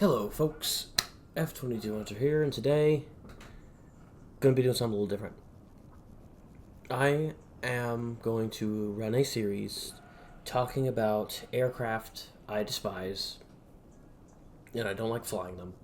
Hello folks, F22 Hunter here, and today going to be doing something a little different. I am going to run a series talking about aircraft I despise, and I don't like flying them,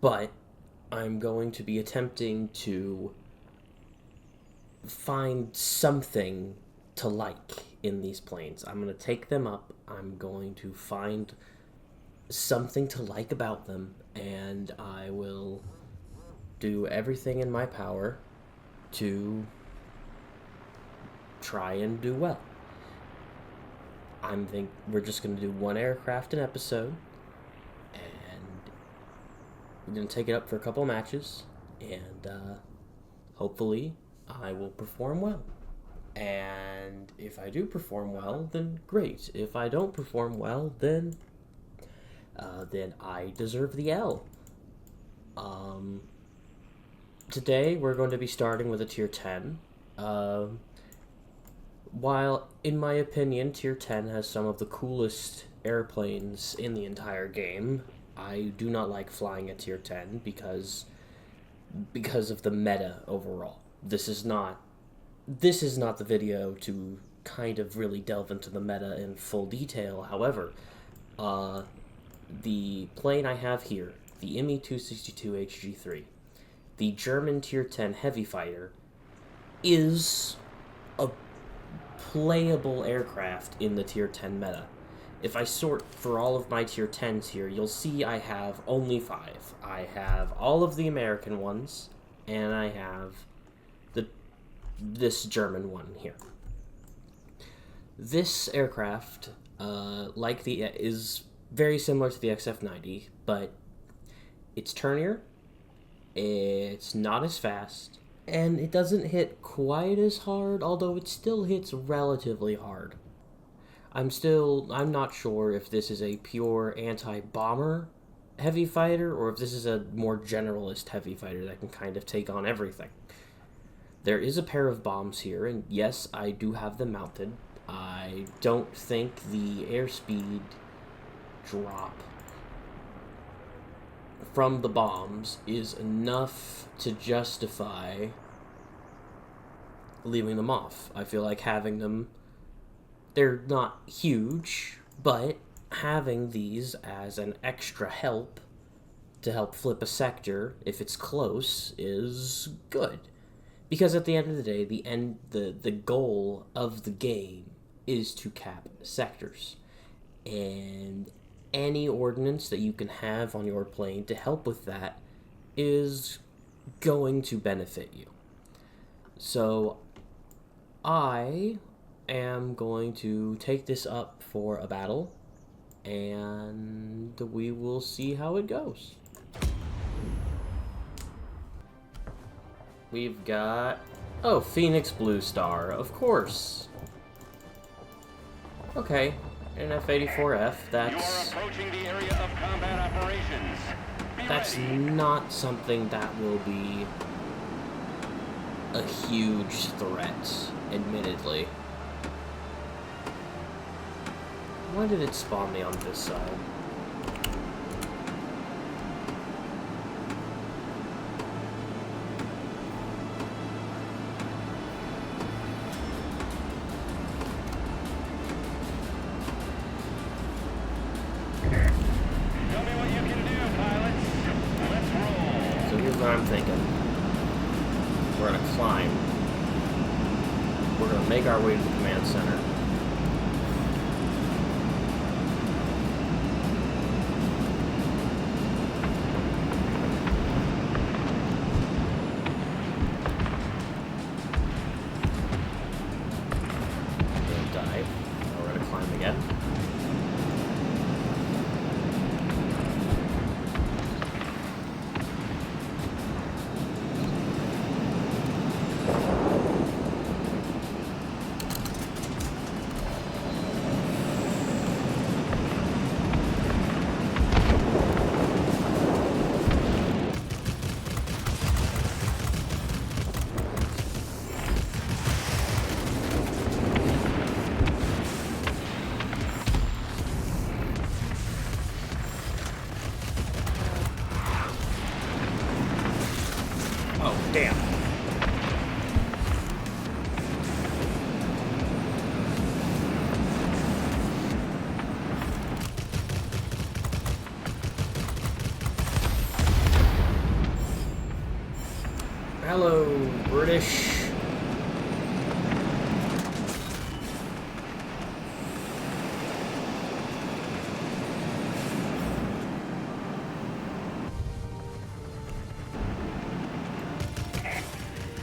but I'm going to be attempting to find something to like in these planes. I'm going to take them up, I'm going to find something to like about them, and I will do everything in my power to try and do well. We're just going to do one aircraft an episode, and we're going to take it up for a couple matches, and hopefully I will perform well. And if I do perform well, then great. If I don't perform well, then I deserve the L. Today we're going to be starting with a tier 10. While, in my opinion, tier 10 has some of the coolest airplanes in the entire game, I do not like flying at tier 10 because of the meta overall. This is not the video to kind of really delve into the meta in full detail. However, the plane I have here, the Me-262 HGIII, the German Tier 10 heavy fighter, is a playable aircraft in the Tier 10 meta. If I sort for all of my Tier 10s here, you'll see I have only 5. I have all of the American ones, and I have this German one here. This aircraft, is very similar to the XF-90, but it's turnier, it's not as fast, and it doesn't hit quite as hard, although it still hits relatively hard. I'm not sure if this is a pure anti-bomber heavy fighter, or if this is a more generalist heavy fighter that can kind of take on everything. There is a pair of bombs here, and yes, I do have them mounted. I don't think the airspeed drop from the bombs is enough to justify leaving them off. I feel like having them, they're not huge, but having these as an extra help to help flip a sector if it's close is good. Because at the end of the day, the goal of the game is to cap sectors. And any ordnance that you can have on your plane to help with that is going to benefit you. So I am going to take this up for a battle, and we will see how it goes. We've got... oh, Phoenix Blue Star, of course. Okay. An F-84F, that's not something that will be a huge threat, admittedly. Why did it spawn me on this side? What I'm thinking. We're gonna climb. We're gonna make our way to the command center. We're gonna dive. Now we're gonna climb again. Damn. Hello, British.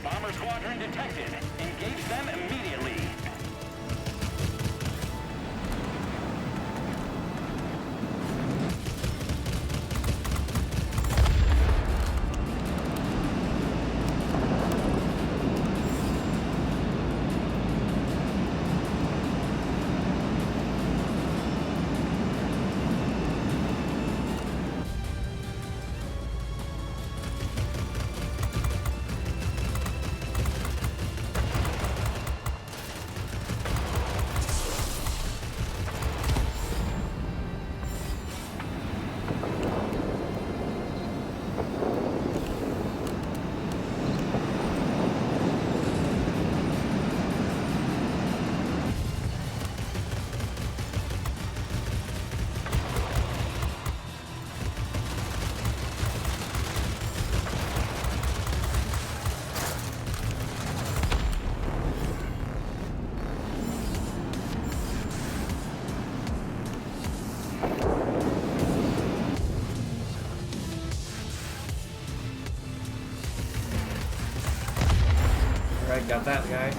Bomber squadron detected. Engage them immediately. Alright, got that guy.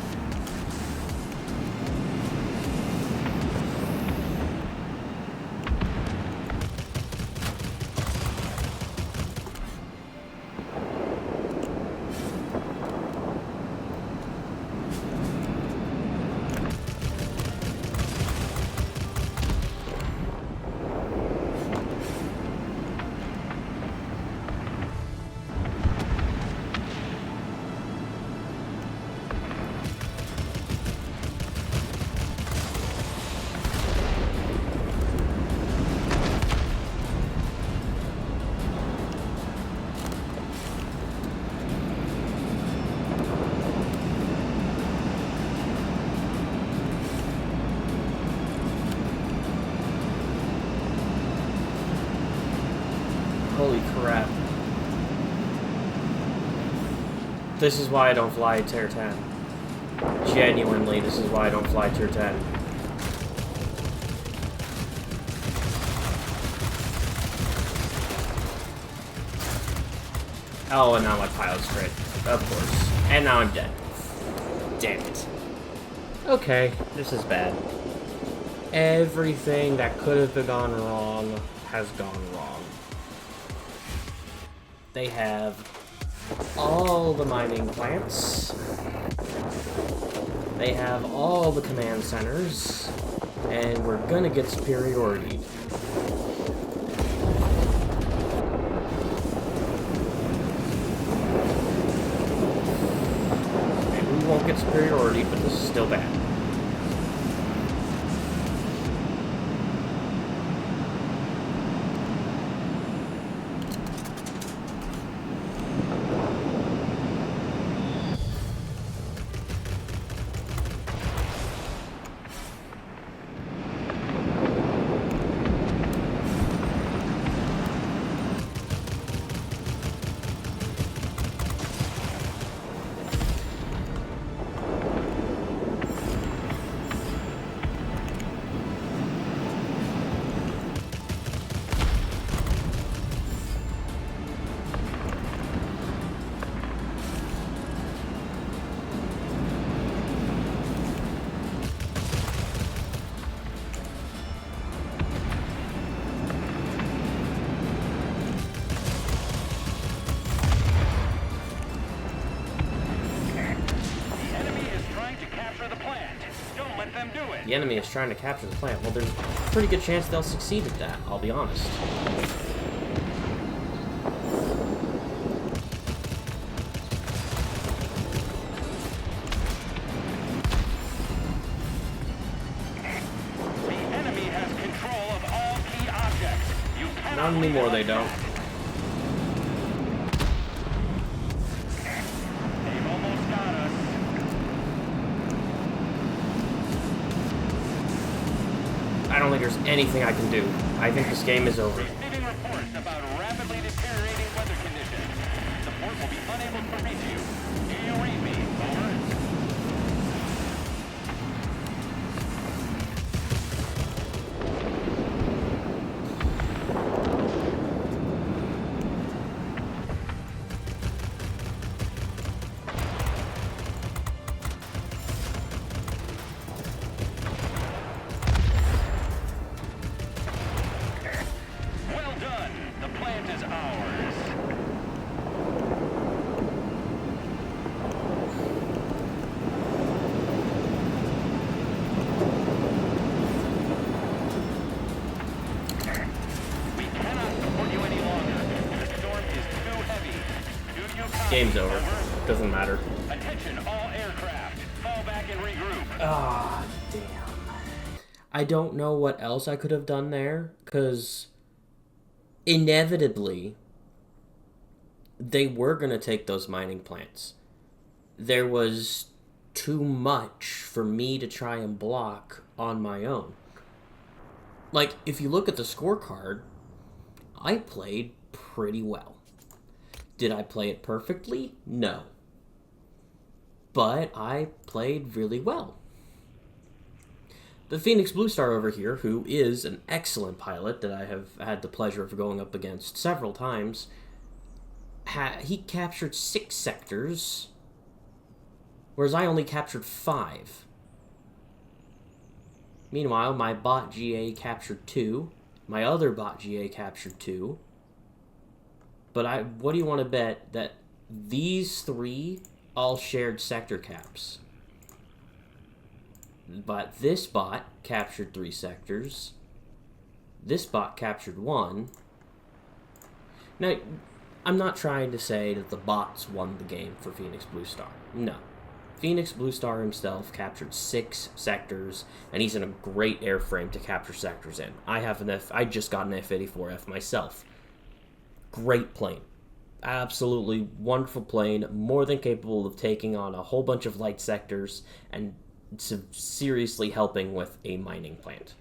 Holy crap. This is why I don't fly Tier 10. Genuinely, this is why I don't fly Tier 10. Oh, and now my pilot's crit. Of course. And now I'm dead. Damn it. Okay, this is bad. Everything that could have gone wrong has gone wrong. They have all the mining plants. They have all the command centers. And we're gonna get superiority. Maybe we won't get superiority, but this is still bad. The enemy is trying to capture the plant. Well, there's a pretty good chance they'll succeed at that, I'll be honest. The enemy has control of all key objects. You cannot Not anymore, they don't. I don't think there's anything I can do. I think this game is over. Receiving reports about rapidly deteriorating weather conditions. Support will be unable to reach you. Do you read me? Over. Well done. The plant is ours. We cannot support you any longer. The storm is too heavy. Do you copy? Game's over. Doesn't matter. Attention, all aircraft. Fall back and regroup. Ah, damn. I don't know what else I could have done there, because inevitably they were going to take those mining plants. There was too much for me to try and block on my own. Like, if you look at the scorecard, I played pretty well. Did I play it perfectly? No. But I played really well. The Phoenix Blue Star over here, who is an excellent pilot that I have had the pleasure of going up against several times, he captured 6 sectors, whereas I only captured 5. Meanwhile, my bot GA captured 2, my other bot GA captured 2, but what do you want to bet that these 3 all shared sector caps? But this bot captured 3 sectors. This bot captured 1. Now, I'm not trying to say that the bots won the game for Phoenix Blue Star. No. Phoenix Blue Star himself captured 6 sectors, and he's in a great airframe to capture sectors in. I just got an F-84F myself. Great plane. Absolutely wonderful plane, more than capable of taking on a whole bunch of light sectors and seriously helping with a mining plant.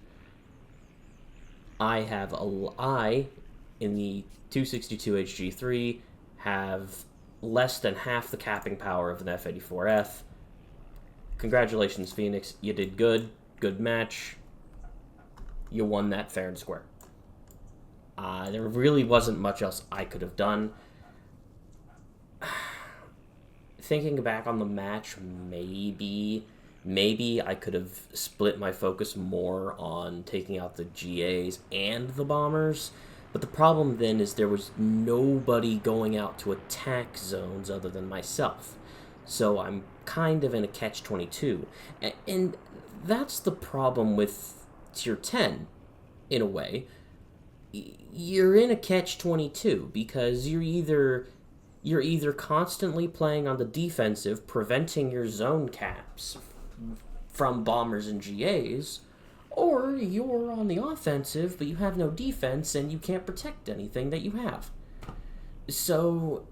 I, in the 262 HG3, have less than half the capping power of an F-84F. Congratulations, Phoenix. You did good. Good match. You won that fair and square. There really wasn't much else I could have done. Thinking back on the match, maybe I could have split my focus more on taking out the GAs and the bombers. But the problem then is there was nobody going out to attack zones other than myself. So I'm kind of in a catch-22. And that's the problem with Tier 10, in a way. You're in a catch-22 because you're either constantly playing on the defensive, preventing your zone caps from bombers and GAs, or you're on the offensive, but you have no defense and you can't protect anything that you have. So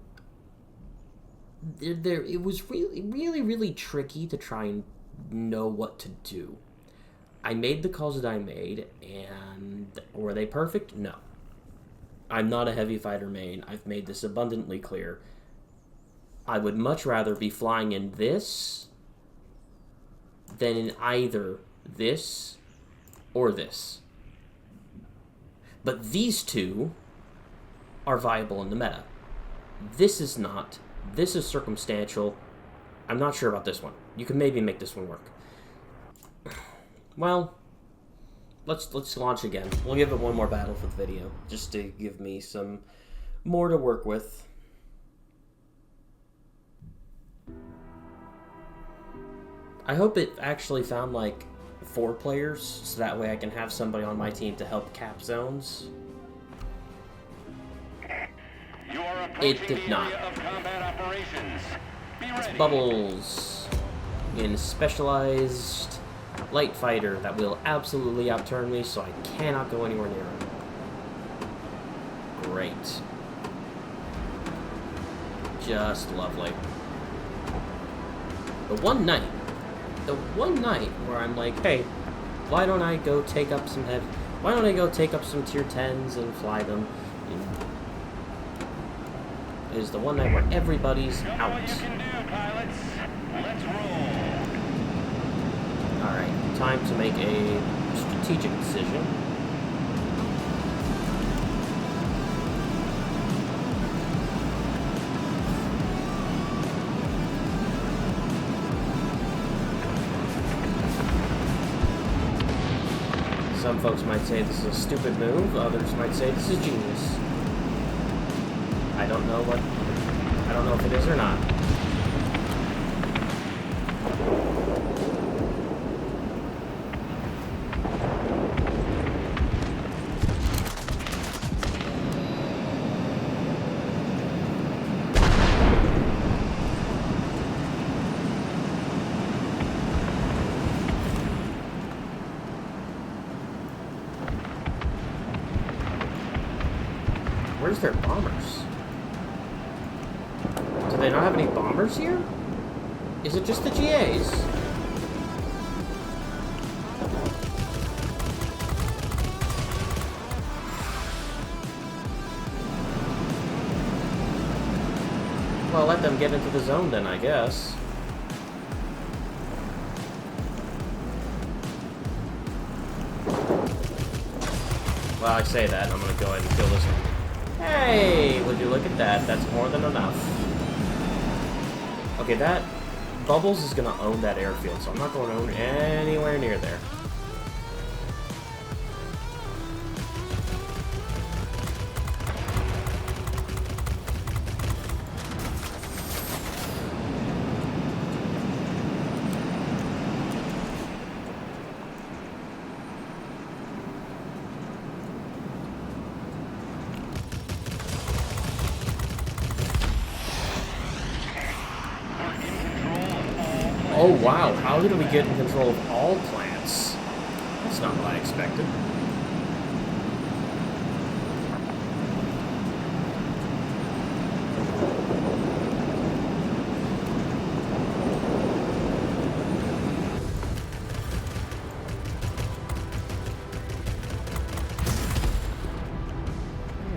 it was really tricky to try and know what to do. I made the calls that I made, and were they perfect? No. I'm not a heavy fighter main. I've made this abundantly clear. I would much rather be flying in this than in either this or this. But these two are viable in the meta. This is not. This is circumstantial. I'm not sure about this one. You can maybe make this one work. Well, let's launch again. We'll give it one more battle for the video, just to give me some more to work with. I hope it actually found like 4 players, so that way I can have somebody on my team to help cap zones. You are It did the not. area of combat operations. Be It's ready. Bubbles in specialized light fighter that will absolutely outturn me, so I cannot go anywhere near him. Great. Just lovely. The one night where I'm like, hey, Why don't I go take up some heavy? Why don't I go take up some tier 10s and fly them? Is the one night where everybody's out. What you can do, pilots. Let's roll. Alright, time to make a strategic decision. Some folks might say this is a stupid move, others might say this is genius. I don't know if it is or not. Where's their bombers? Do they not have any bombers here? Is it just the GAs? Well, let them get into the zone then, I guess. Well, I say that, I'm gonna go ahead and kill this one. Hey, would you look at that? That's more than enough. Okay, that... Bubbles is gonna own that airfield, so I'm not going to own anywhere near there. Oh wow, how did we get in control of all plants? That's not what I expected.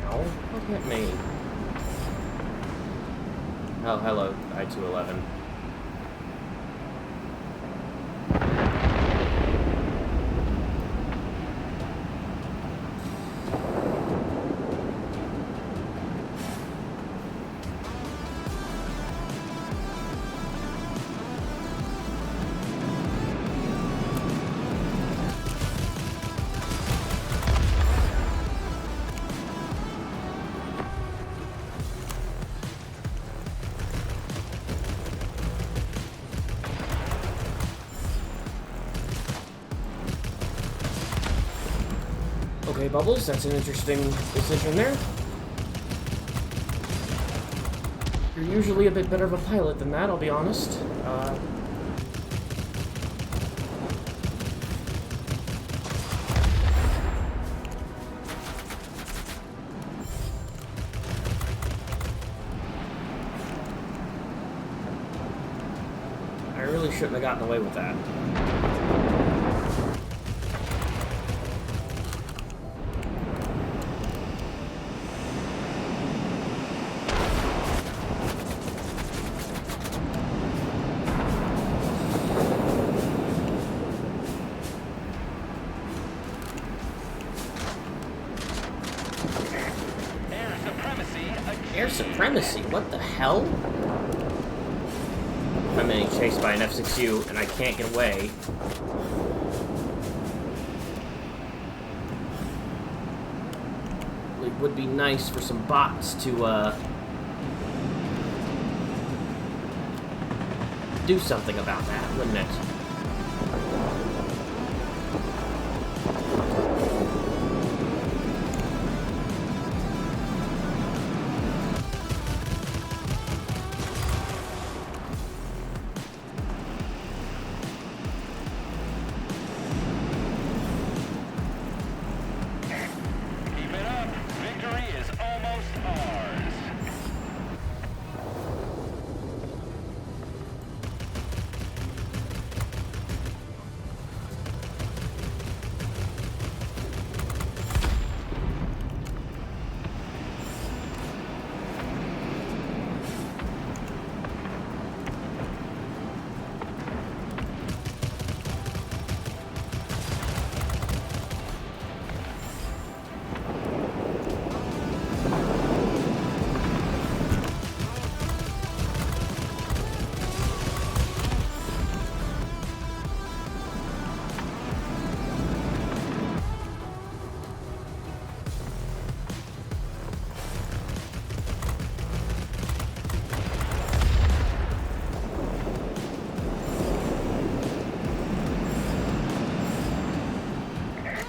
Ow, what hit me? Oh, hello, I-211. Okay, Bubbles, that's an interesting decision there. You're usually a bit better of a pilot than that, I'll be honest. I really shouldn't have gotten away with that. Air supremacy? What the hell? I'm being chased by an F-6U and I can't get away. It would be nice for some bots to, do something about that, wouldn't it?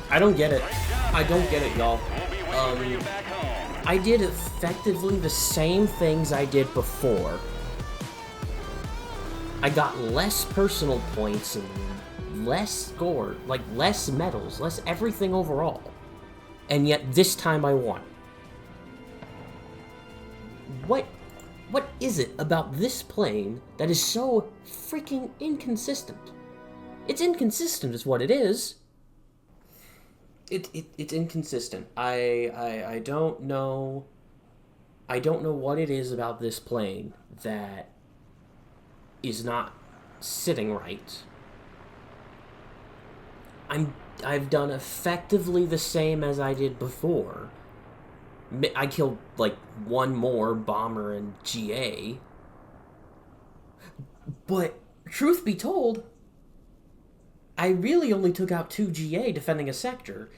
I don't get it. I don't get it, y'all. We'll be waiting for you back home. I did effectively the same things I did before. I got less personal points and less score, like less medals, less everything overall. And yet this time I won. What is it about this plane that is so freaking inconsistent? It's inconsistent is what it is. It's inconsistent. I don't know. I don't know what it is about this plane that is not sitting right. I've done effectively the same as I did before. I killed like one more bomber and GA. But truth be told, I really only took out 2 GA defending a sector.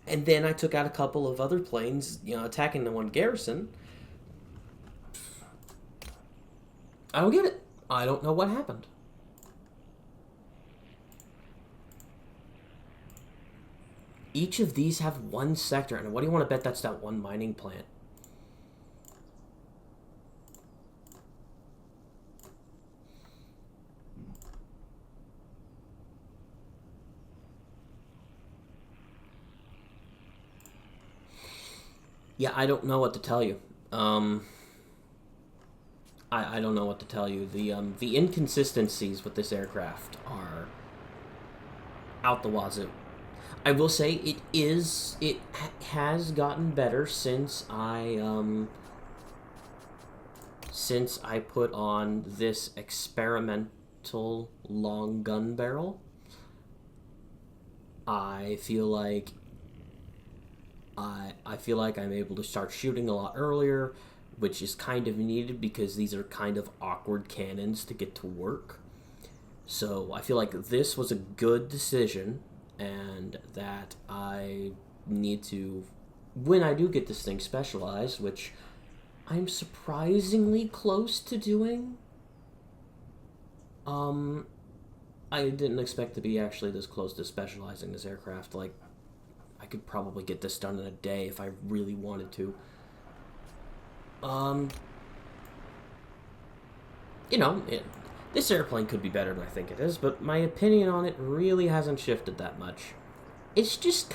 And then I took out a couple of other planes, attacking the one garrison. I don't get it. I don't know what happened. Each of these have one sector, and what do you want to bet that's that one mining plant? Yeah, I don't know what to tell you. I don't know what to tell you. The inconsistencies with this aircraft are out the wazoo. I will say it has gotten better since I put on this experimental long gun barrel. I feel like I'm able to start shooting a lot earlier, which is kind of needed because these are kind of awkward cannons to get to work. So I feel like this was a good decision, and that I need to, when I do get this thing specialized, which I'm surprisingly close to doing. I didn't expect to be actually this close to specializing this aircraft. Like, I could probably get this done in a day if I really wanted to. This airplane could be better than I think it is, but my opinion on it really hasn't shifted that much. It's just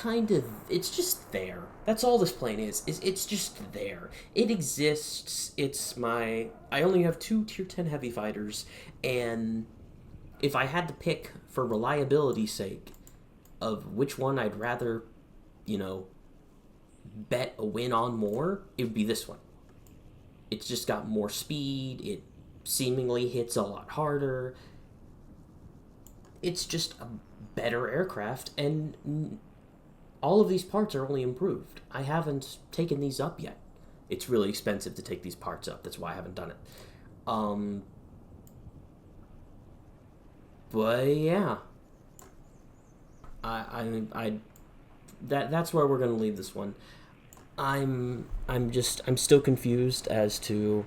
there. That's all this plane is. It's just there. It exists. I only have 2 Tier 10 heavy fighters, and if I had to pick for reliability's sake of which one I'd rather, bet a win on more, it would be this one. It's just got more speed, it seemingly hits a lot harder. It's just a better aircraft, and all of these parts are only improved. I haven't taken these up yet. It's really expensive to take these parts up, that's why I haven't done it. But yeah. That's where we're gonna leave this one. I'm still confused as to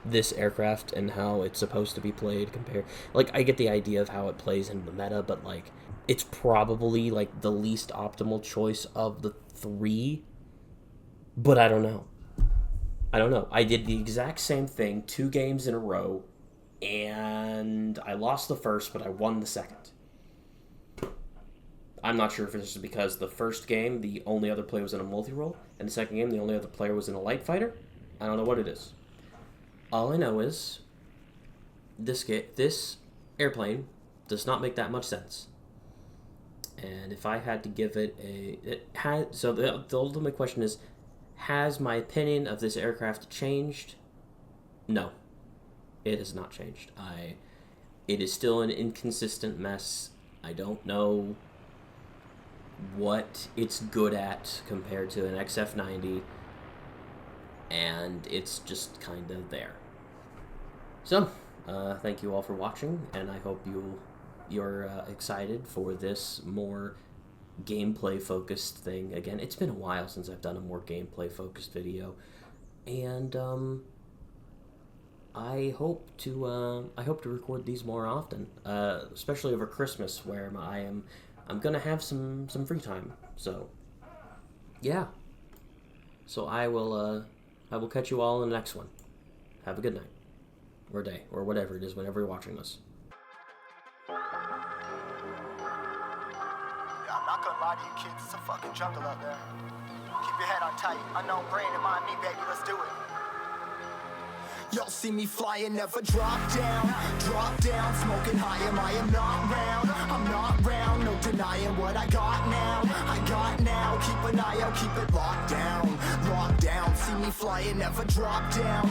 this aircraft and how it's supposed to be played compared. Like, I get the idea of how it plays in the meta, but like, it's probably like the least optimal choice of the 3. But I don't know. I did the exact same thing 2 games in a row, and I lost the first, but I won the second. I'm not sure if this is because the first game, the only other player was in a multi-role, and the second game, the only other player was in a light fighter. I don't know what it is. All I know is this airplane does not make that much sense. And if I had to give it so the ultimate question is, has my opinion of this aircraft changed? No, it has not changed. It is still an inconsistent mess. I don't know what it's good at compared to an XF90, and it's just kind of there. So, thank you all for watching, and I hope you're excited for this more gameplay-focused thing. Again, it's been a while since I've done a more gameplay-focused video, and I hope to record these more often, especially over Christmas, where I am I'm gonna have some free time. So, yeah. So I will catch you all in the next one. Have a good night, or day, or whatever it is whenever you're watching this. Yeah, I'm not gonna lie to you kids, it's a fucking jungle out there. Keep your head on tight, unknown brain and mind me, baby, let's do it. Y'all see me flying, never drop down, smoking high, I am not round, I'm not round, no denying what I got now, keep an eye out, keep it locked down, see me flying, never drop down,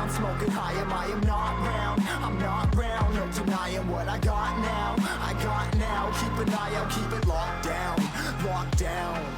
smoking high, I am not round, I'm not round, no denying what I got now, keep an eye out, keep it locked down.